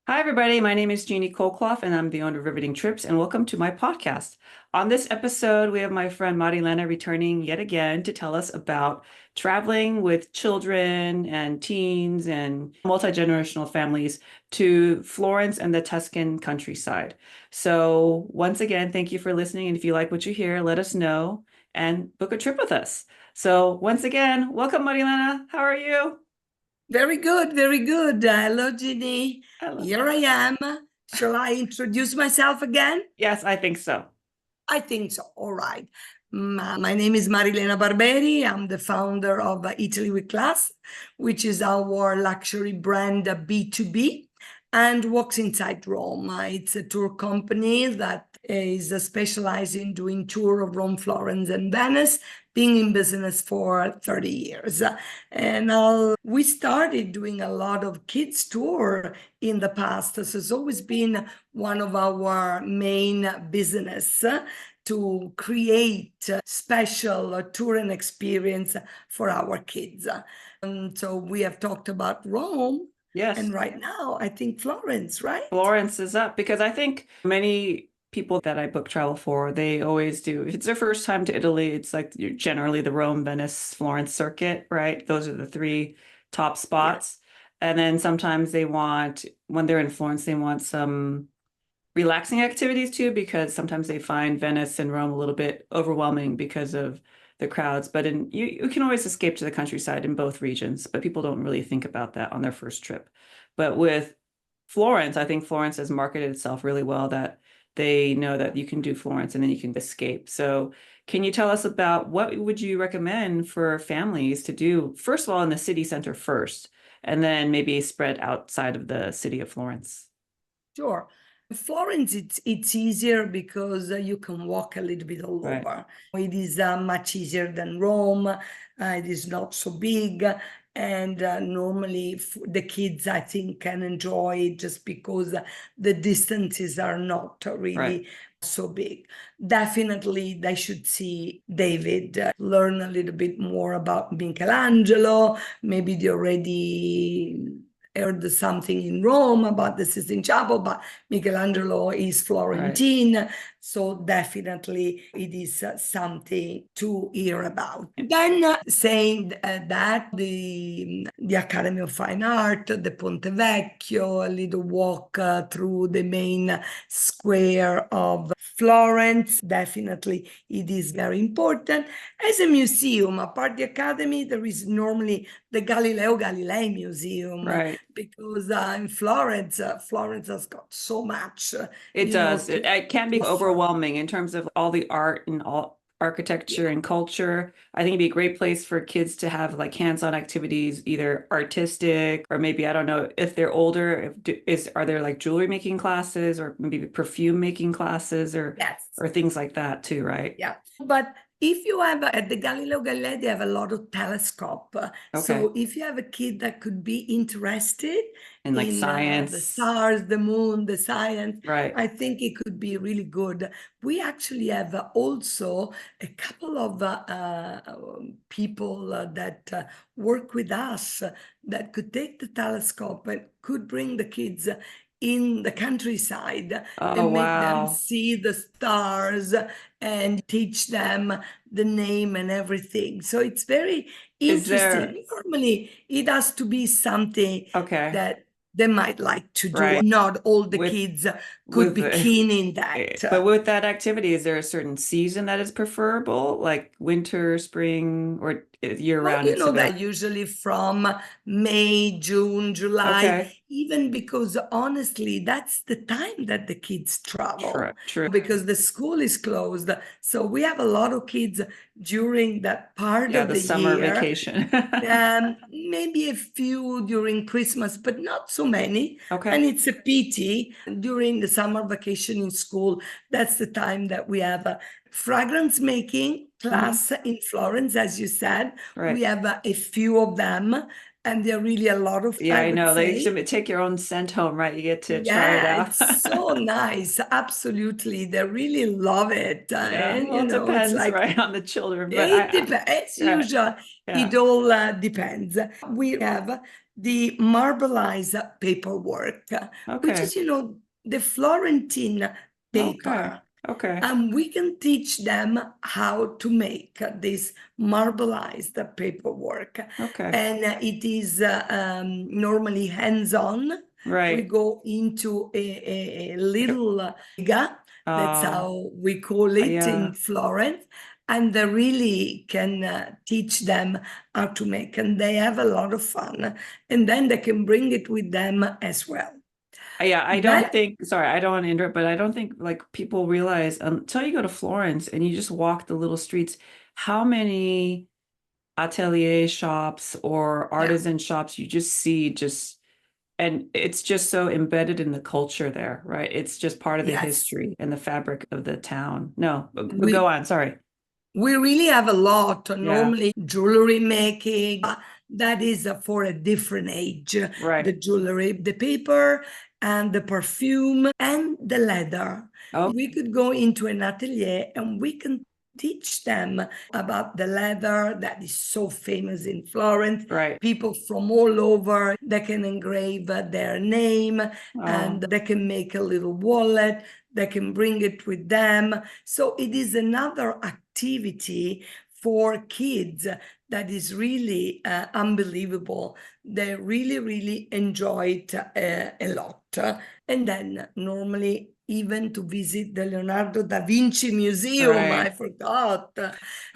Hi, everybody. My name is Jeanie Colclough, and I'm the owner of Riveting Trips, and welcome to my podcast. On this episode, we have my friend Marilena returning yet again to tell us about traveling with children and teens and multi-generational families to Florence and the Tuscan countryside. So, once again, thank you for listening. And if you like what you hear, let us know and book a trip with us. So, once again, welcome, Marilena. How are you? Very good, very good. Hello, Ginny. I love Here I am. Shall I introduce myself again? Yes, I think so. I think so. All right. My name is Marilena Barberi. I'm the founder of Italy with Class, which is our luxury brand B2B and Walks Inside Rome. It's a tour company that is specialized in doing tour of Rome, Florence, and Venice, being in business for 30 years. And we started doing a lot of kids tour in the past. So it's always been one of our main business to create special tour and experience for our kids. And so we have talked about Rome. Yes. And right now, I think Florence, right? Florence is up because I think many people that I book travel for, they always do. If it's their first time to Italy, it's like generally the Rome, Venice, Florence circuit, right? Those are the three top Yeah. spots. And then sometimes they want, when they're in Florence, they want some relaxing activities too, because sometimes they find Venice and Rome a little bit overwhelming because of the crowds. But you can always escape to the countryside in both regions, but people don't really think about that on their first trip. But with Florence, I think Florence has marketed itself really well that they know that you can do Florence and then you can escape. So can you tell us about what would you recommend for families to do, first of all, in the city center first, and then maybe spread outside of the city of Florence? Sure. Florence, it's easier because you can walk a little bit all Right. over. It is much easier than Rome. It is not so big. And normally the kids, I think, can enjoy it just because the distances are not Right. really so big. Definitely, they should see David, learn a little bit more about Michelangelo. Maybe they already heard something in Rome about the Sistine Chapel, but Michelangelo is Right. Florentine. So definitely it is something to hear about. Then saying that the Academy of Fine Art, the Ponte Vecchio, a little walk through the main square of Florence, definitely it is very important. As a museum, apart the Academy, there is normally the Galileo Galilei Museum, Right. because in Florence, Florence has got so much, It does. to It can be offer. overwhelming in terms of all the art and all architecture Yeah. and culture. I think it'd be a great place for kids to have like hands-on activities, either artistic or maybe I don't know if they're older, are there like jewelry making classes or maybe perfume making classes Yes. or things like that too, right? Yeah. But if you have at the Galileo Galilei, they have a lot of telescope. Okay. So if you have a kid that could be interested And like in the science, stars, the moon, the science, right? I think it could be really good. We actually have also a couple of people that work with us that could take the telescope and could bring the kids in the countryside Oh, and make them wow. see the stars and teach them the name and everything. So it's very Is there, interesting. Normally, it has to be something okay, that they might like to do. right. Not all the With kids could with be keen in that. But with that activity, is there a certain season that is preferable, like winter, spring, or year Well, round? you It's know that about usually from May, June, July, okay. even because honestly, that's the time that the kids True, travel true. because the school is closed. So we have a lot of kids during that part Yeah, of the the summer year. vacation. Maybe a few during Christmas, but not so many. And Okay. it's a pity during the summer vacation in school. That's the time that we have a fragrance making Hmm. class in Florence, as you said. We Right. have a few of them, and they're really a lot of, Yeah, I I would know. They say. used to take your own scent home, right? You get to try it Yeah, out. it's so nice. Absolutely. They really love it. Yeah, And, well, it it's depends, like, right, on the children, but it depends. As yeah, usual, yeah. it all depends. We have the marbleized paperwork, which Okay. is, the Florentine Okay. paper. Okay. And we can teach them how to make this marbleized paperwork. Okay. And it is normally hands-on. We Right. go into a little riga, that's Uh, how we call it yeah. in Florence, and they really can teach them how to make, and they have a lot of fun. And then they can bring it with them as well. Yeah, I don't Then, think, sorry, I don't want to interrupt, but I don't think like people realize until you go to Florence and you just walk the little streets, how many atelier shops or yeah, artisan shops you just see just, and it's just so embedded in the culture there, right? It's just part of the yes, history and the fabric of the town. No, but go we on, sorry. We really have a lot. Yeah, Normally, jewelry making, that is for a different age. The right. jewelry, the paper, and the perfume, and the leather. Oh, We could go into an atelier and we can teach them about the leather that is so famous in Florence. right. People from all over, they can engrave their name and Oh, they can make a little wallet. They can bring it with them. So it is another activity for kids that is really unbelievable. They really, really enjoy it a lot. And then normally, even to visit the Leonardo da Vinci Museum, I right. forgot,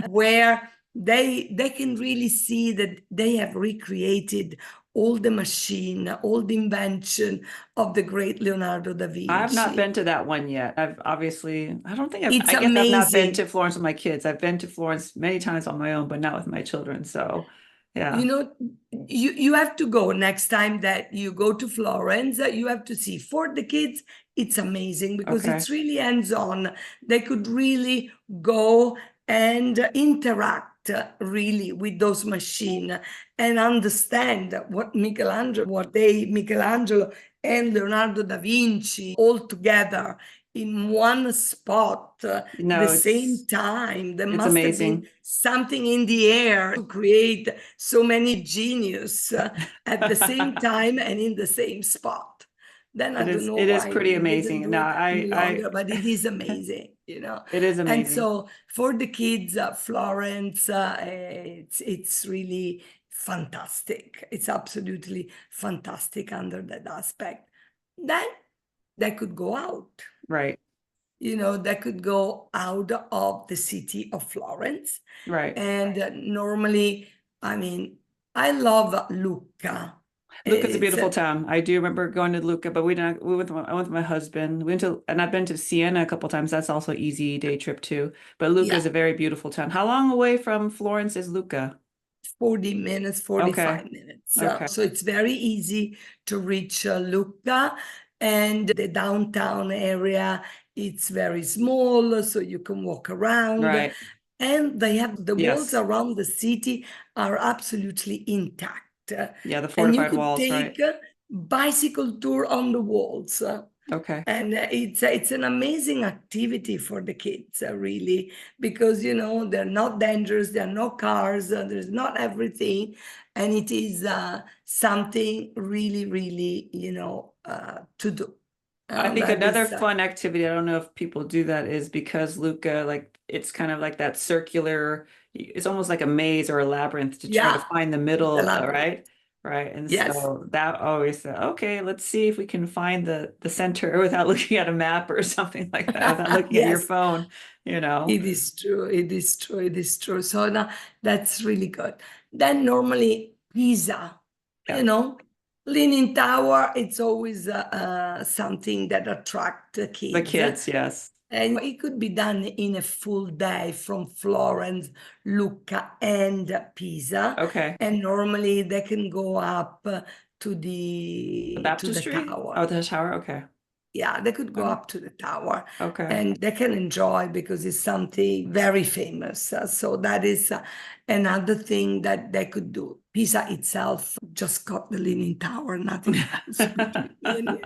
where they can really see that they have recreated all the machine, all the invention of the great Leonardo da I've not Vinci. been to that one yet. I've obviously, I don't think It's I guess I've not been to amazing. Florence with my kids. I've been to Florence many times on my own, but not with my children. So, You yeah. know, you have to go next time that you go to Florence. You have to see for the kids. It's amazing because Okay. it's really hands-on. They could really go and interact really with those machines and understand Michelangelo and Leonardo da Vinci all together in one spot the No, same time. There it's must have been amazing. something in the air to create so many genius at the same time and in the same spot. Then I don't know It is why pretty we didn't amazing. do No, it any longer, but it is amazing. it is And amazing. so for the kids, Florence, it's really fantastic. It's absolutely fantastic under that aspect. Then they could go out. Right. They could go out of the city of Florence. Right. And normally, I mean, I love Lucca. Lucca's a It's beautiful town. I do remember going to Lucca, but I went with my husband. We went to, and I've been to Siena a couple times. That's also easy day trip too. But Lucca is yeah, a very beautiful town. How long away from Florence is Lucca? 40 minutes, Okay. 45 minutes. Okay. So it's very easy to reach Lucca, and the downtown area, it's very small, so you can walk around. Right. And they have the walls Yes. around the city are absolutely intact. Yeah, the And you fortified could walls, take right? a bicycle tour on the walls. Okay. And it's an amazing activity for the kids, really, because they're not dangerous, there are no cars, there's not everything, and it is something really, really, to do. I think That another is, fun activity, I don't know if people do that, is because Luca, like it's kind of like that circular, it's almost like a maze or a labyrinth to try to yeah, find the it's a middle, labyrinth. right? Right. And Yes, so that always said, okay, let's see if we can find the center without looking at a map or something like that, without looking at your yes, phone, you know? it is true. It is true. It is true. So now that's really good. Then normally Pisa, Yeah. Leaning Tower, it's always something that attract the The kids. kids, yes. And it could be done in a full day from Florence, Lucca, and Pisa. Okay. And normally they can go up to The the baptistry? tower. Oh, the shower. Okay. Yeah, they could go Okay. up to the tower Okay. and they can enjoy because it's something very famous. So that is another thing that they could do. Pisa itself just got the Leaning Tower, nothing else between me and you.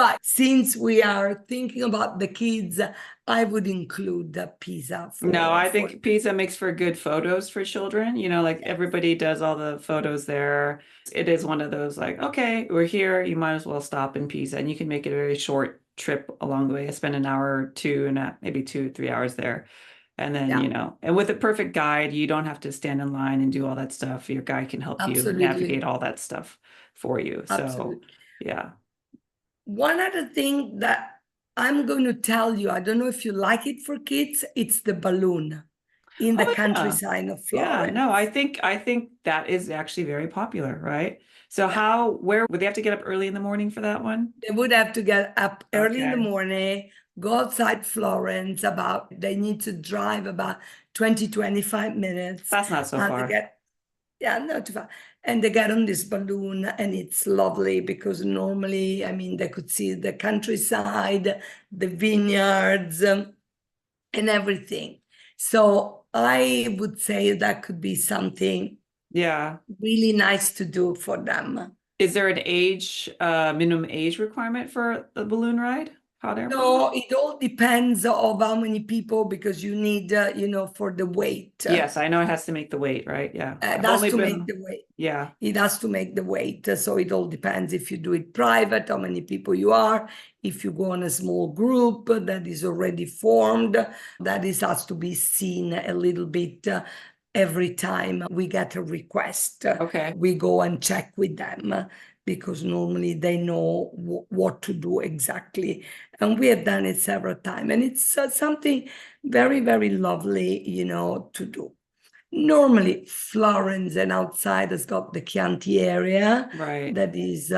But since we are thinking about the kids, I would include the pizza No, I for think pizza makes for good photos for children. You know, like yes, everybody does all the photos there. It is one of those like, okay, we're here. You might as well stop in Pisa, and you can make it a very short trip along the way. I spend an hour or two and maybe 2, 3 hours there. And then, yeah, and with a perfect guide, you don't have to stand in line and do all that stuff. Your guide can help you navigate absolutely, all that stuff for you. So, absolutely. yeah. One other thing that I'm going to tell you, I don't know if you like it for kids, it's the balloon in the Oh, yeah. countryside of Yeah, no, I Florence. think I think that is actually very popular, right? So Yeah. where would they have to get up early in the morning for that one? They would have to get up early in the Okay. morning, go outside Florence they need to drive about 20, 25 minutes, That's not so and they far. get, yeah, not too far. And they get on this balloon, and it's lovely because normally, I mean, they could see the countryside, the vineyards, and everything. So I would say that could be something Yeah. really nice to do for them. Is there an minimum age requirement for the balloon ride? Hot air balloon? No, it all depends of how many people because you need, for the weight. Yes, I know it has to make the weight, right? Yeah. It I've has only to make been, the weight. yeah. It has to make the weight. So it all depends if you do it private, how many people you are. If you go on a small group that is already formed, that is has to be seen a little bit every time we get a request. Okay. We go and check with them because normally they know what to do exactly. And we have done it several times. And it's something very, very lovely, to do. Normally, Florence and outside has got the Chianti area Right. that is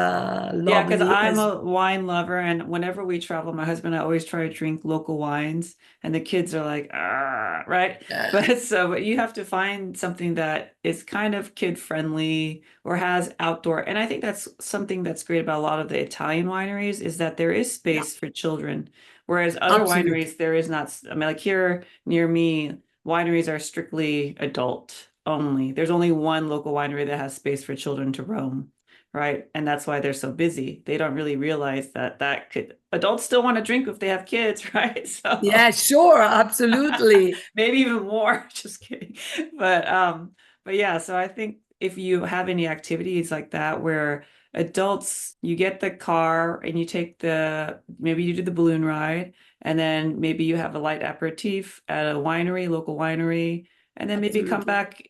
Yeah, because lovely I'm as a wine lover, and whenever we travel, my husband, I always try to drink local wines, and the kids are like, "Ah," right? uh, But you have to find something that is kind of kid friendly or has outdoor. And I think that's something that's great about a lot of the Italian wineries is that there is yeah, space for children, whereas other absolutely. wineries there is not. I mean, like here near me, wineries are strictly adult only. There's only one local winery that has space for children to roam. Right. And that's why they're so busy. They don't really realize that could adults still want to drink if they have kids, right? So Yeah, sure, absolutely. maybe even more. Just kidding. But but yeah, so I think if you have any activities like that where adults you get the car and you take maybe you do the balloon ride and then maybe you have a light aperitif at a winery, local winery, and then maybe come Absolutely. back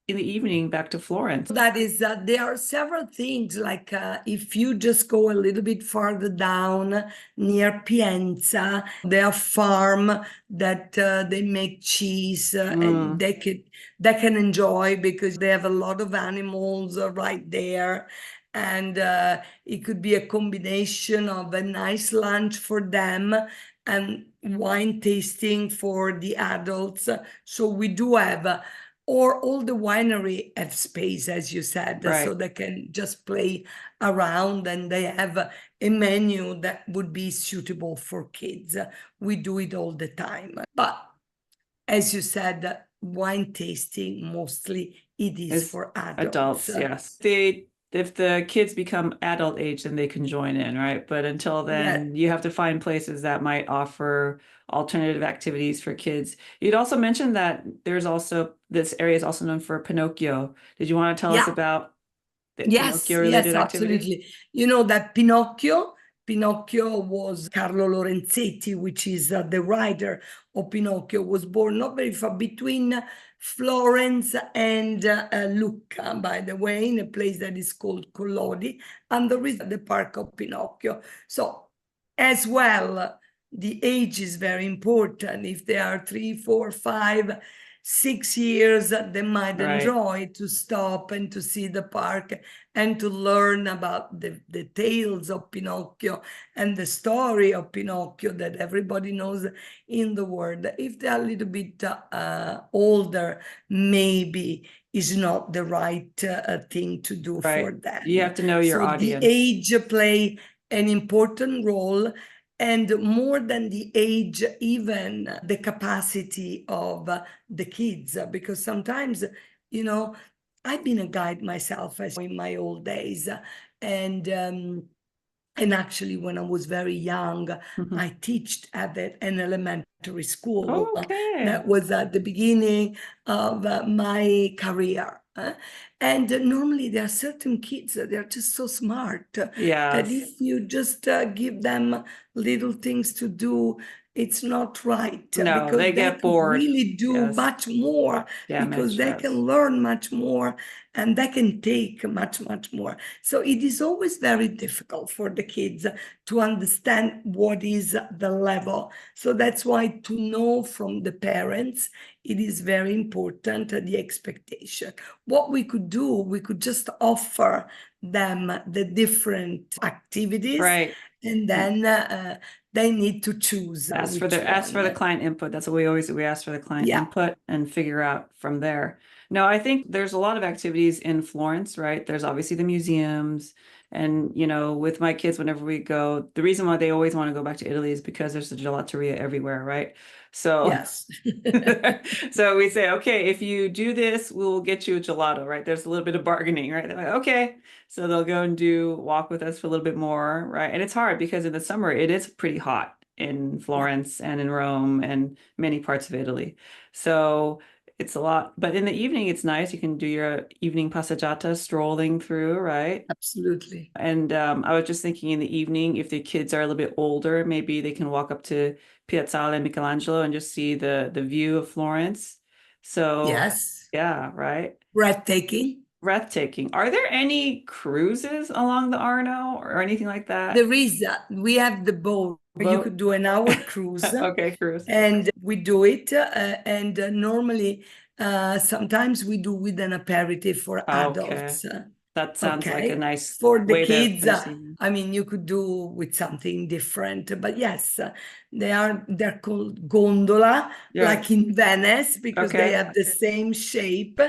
in the evening back to Florence. That is, there are several things like if you just go a little bit farther down near Pienza, there are farm that they make cheese and Mm, they can enjoy because they have a lot of animals right there. And it could be a combination of a nice lunch for them and wine tasting for the adults. So we do have or all the winery have space, as you said, so right. they can just play around and they have a menu that would be suitable for kids. We do it all the time. But as you said, wine tasting mostly it is Is for adults. adults, yes. If the kids become adult age, then they can join in, right? But until Yeah, then, you have to find places that might offer alternative activities for kids. You'd also mentioned that this area is also known for Pinocchio. Did you want to tell us yeah. about the Yes, Pinocchio yes, related activities? absolutely. You know that Pinocchio was Carlo Lorenzetti, which is the writer of Pinocchio, was born not very far between Florence and Lucca, by the way, in a place that is called Collodi, and there is the Park of Pinocchio. So, as well, the age is very important. If they are 3, 4, 5, 6 years, they might Right, enjoy to stop and to see the park and to learn about the tales of Pinocchio and the story of Pinocchio that everybody knows in the world. If they're a little bit older, maybe is not the right thing to do for right. You them. have to know your So the audience. age play an important role, and more than the age, even the capacity of the kids, because sometimes, you know, I've been a guide myself as in my old days, and And actually, when I was very young, Mhm. I taught at an elementary school. Okay. That was at the beginning of my career. And normally there are certain kids that they're just so smart that Yes. if you just give them little things to do, it's not right No, because they they get could bored. really do Yes. much more, because Damage. they Yes. can learn much more and they can take much, much more. So it is always very difficult for the kids to understand what is the level. So that's why to know from the parents, it is very important the expectation. What we could do, we could just offer them the different activities, Right. and then they need to choose which Ask for the one. client input. That's what we always do. We ask for the client Yeah. input and figure out from there. No, I think there's a lot of activities in Florence, right? There's obviously the museums. And, you know, with my kids, whenever we go, the reason why they always want to go back to Italy is because there's a gelateria everywhere, right? So Yes. so we say, okay, if you do this, we'll get you a gelato, right? There's a little bit of bargaining, right? They're like, okay. So they'll go and walk with us for a little bit more, right? And it's hard because in the summer it is pretty hot in Yeah, Florence and in Rome and many parts of Italy. So it's a lot, but in the evening it's nice. You can do your evening passeggiata strolling through, right? absolutely. And I was just thinking in the evening, if the kids are a little bit older, maybe they can walk up to Piazzale Michelangelo and just see the view of Florence. So Yes. yeah, right. Breathtaking. Breathtaking. Are there any cruises along the Arno or anything like that? There is, we have the boat. You Boat? could do an hour cruise, Okay, cruise. and we do it. And normally, sometimes we do with an aperitif for Okay. adults. That sounds like a Okay. nice For the way to kids, finish the evening. I mean, you could do with something different. But yes, they're called gondola, Yeah. like in Venice, because they Okay. have the same shape.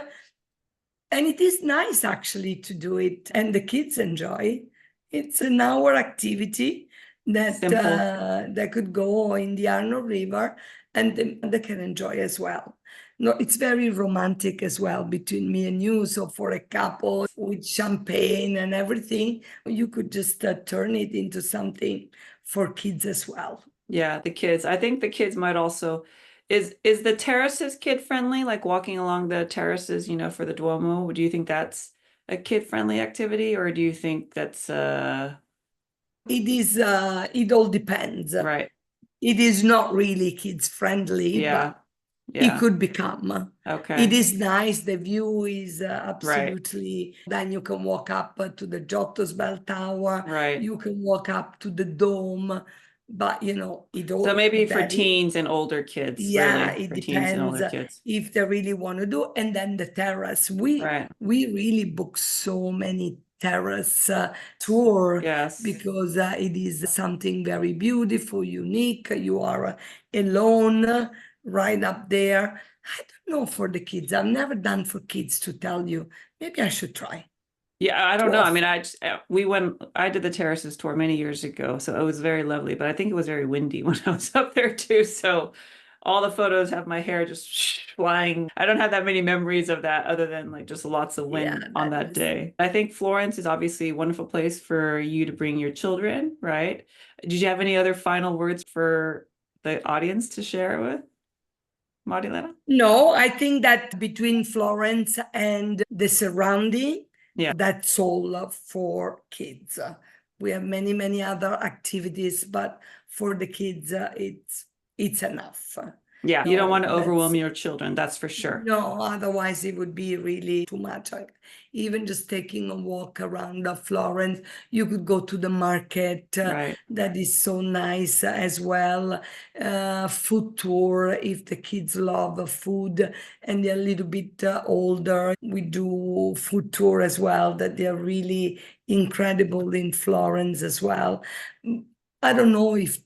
And it is nice actually to do it, and the kids enjoy. It's an hour activity that Simple. they could go in the Arno River, and they can enjoy as well. No, it's very romantic as well between me and you. So for a couple with champagne and everything, you could just turn it into something for kids as well. Yeah, the kids. I think the kids might also is the terraces kid friendly, like walking along the terraces, you know, for the Duomo. Do you think that's a kid friendly activity or do you think that's It is. It all depends. right? It is not really kids friendly, Yeah. but it Yeah. could become. It Okay. is nice. The view is Right. absolutely. Then you can walk up to the Giotto's Bell Tower. Right. You can walk up to the dome, but it So all maybe for very. teens and older kids, Yeah, really, it for teens and depends older kids. if they really want to do. And then the terrace. We Right. we really book so many terrace tour Yes. because it is something very beautiful, unique. You are alone right up there. I don't know for the kids. I've never done for kids, to tell you. Maybe I should try Yeah, I to don't know. I offer. mean, I did the terraces tour many years ago, so it was very lovely, but I think it was very windy when I was up there too. So all the photos have my hair just flying. I don't have that many memories of that other than like just lots of Yeah, wind on that that was. day. I think Florence is obviously a wonderful place for you to bring your children, right? Did you have any other final words for the audience to share with Marilena? No, I think that between Florence and the surrounding, Yeah. that's all for kids. We have many, many other activities, but for the kids, it's enough. Yeah, you don't want No, to overwhelm that's. your children, that's for sure. No, otherwise it would be really too much. Like, even just taking a walk around Florence, you could go to the market. Right. That is so nice as well. Food tour, if the kids love food and they're a little bit older, we do food tour as well. That they're really incredible in Florence as well. I don't know if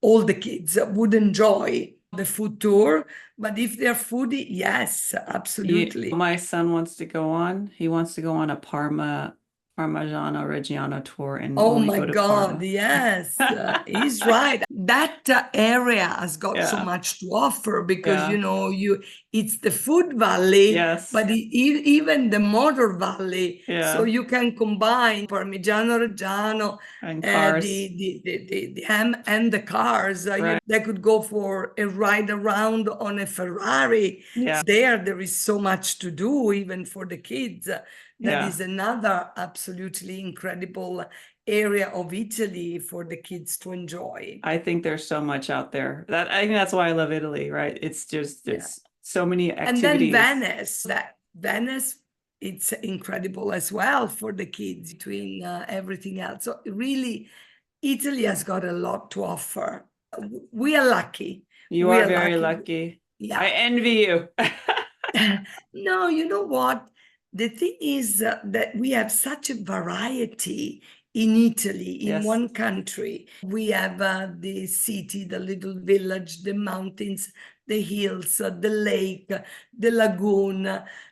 all the kids would enjoy the food tour, but if they're foodie, yes, absolutely. My son wants to go on. He wants to go on a Parmigiano Reggiano tour and Oh only my go to God, Parma. yes, he's right. that area has got so Yeah. much to offer because Yeah. it's the food valley, Yes. but even the motor valley. So Yeah. you can combine Parmigiano Reggiano, And cars. the ham and the cars. Right. They could go for a ride around on a Ferrari. Yeah. There is so much to do, even for the kids. That Yeah. is another absolutely incredible area of Italy for the kids to enjoy. I think there's so much out there. I think that's why I love Italy, right? It's just there's so many And then activities. Venice, it's incredible as well for the kids between everything else. So really, Italy has got a lot to offer. We are lucky. You We are are very lucky. lucky. Yeah. I envy you. No, you know what? The thing is that we have such a variety in Italy, in Yes. one country. We have the city, the little village, the mountains, the hills, the lake, the lagoon,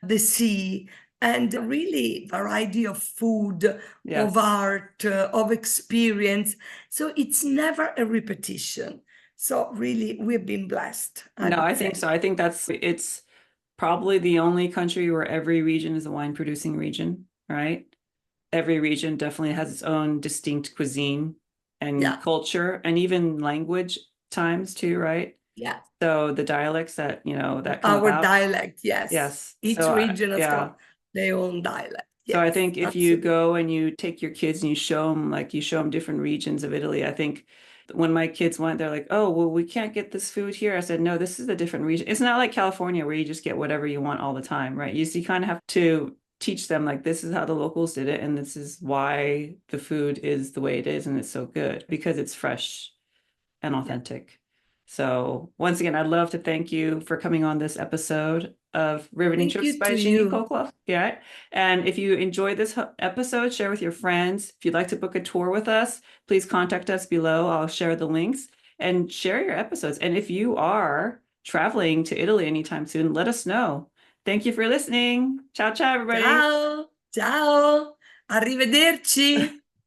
the sea, and really variety of food, Yes. of art, of experience. So it's never a repetition. So really, we've been blessed. No, I would think say. so. I think it's probably the only country where every region is a wine producing region, right? Every region definitely has its own distinct cuisine and Yeah. culture and even language times too, right? Yeah. So the dialects that, that come Our about. dialect, yes. Yes. Each So, region has yeah. got their own dialect. So I Yes, think if you go and you take your kids and you show them different regions of Italy, I think when my kids went, they're like, oh, well, we can't get this food here. I said, no, this is a different region. It's not like California where you just get whatever you want all the time, right? You kind of have to teach them like this is how the locals did it and this is why the food is the way it is and it's so good because it's fresh and authentic. So once again, I'd love to thank you for coming on this episode of Riveting Thank Trips you by to Jeanie you. Colclough. Yeah. And if you enjoyed this episode, share with your friends. If you'd like to book a tour with us, please contact us below. I'll share the links and share your episodes. And if you are traveling to Italy anytime soon, let us know. Thank you for listening. Ciao, ciao, everybody. Ciao. Ciao. Arrivederci.